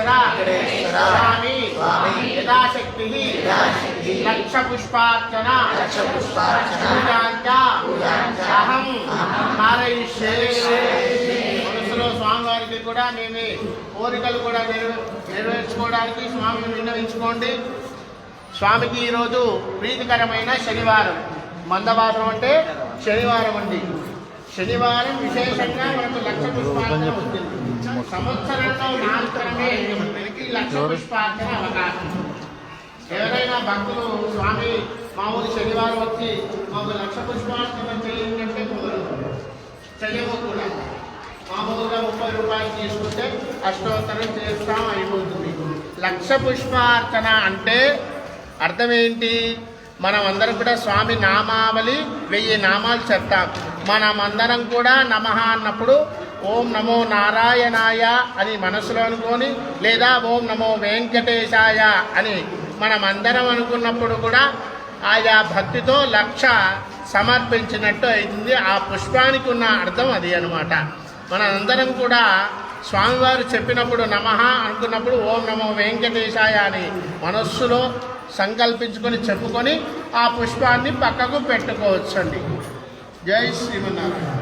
స్వామి యథాశక్తి లక్ష పుష్పార్చన అహం హారయిష్యే. మనసులో స్వామివారికి కూడా మేము కోరికలు కూడా నెరవేర్చుకోవడానికి స్వామిని విన్నవించుకోండి. స్వామికి ఈరోజు ప్రీతికరమైన శనివారం, మందవారం అంటే శనివారం అండి. శనివారం విశేషంగా మనకు లక్ష పుష్పార్చన ఉంటుంది. సంవత్సరంలో మాత్రమే మనకి లక్ష పుష్పార్చన అవకాశం. ఎవరైనా భక్తులు స్వామి మామూలు శనివారం వచ్చి మాకు లక్ష పుష్పార్చన చేయంటే చెయ్యము కూడా. మామూలుగా 30 రూపాయలు తీసుకుంటే అష్టోత్తరం చేస్తాం, అయిపోతుంది. లక్ష పుష్పార్చన అంటే అర్థం ఏంటి? మనం అందరం కూడా స్వామి నామావళి 1000 నామాలు చెప్తాం. మనమందరం కూడా నమః అన్నప్పుడు ఓం నమో నారాయణాయ అని మనసులో అనుకొని, లేదా ఓం నమో వెంకటేశాయ అని మనమందరం అనుకున్నప్పుడు కూడా ఆయా భక్తితో లక్ష సమర్పించినట్టు అవుతుంది. ఆ పుష్పానికి ఉన్న అర్థం అది అన్నమాట. మనందరం కూడా స్వామివారు చెప్పినప్పుడు నమః అనుకున్నప్పుడు ఓం నమో వెంకటేశాయ అని మనస్సులో సంకల్పించుకొని చెప్పుకొని ఆ పుష్పాన్ని పక్కకు పెట్టుకోవచ్చండి. జై శ్రీమన్నారాయణ.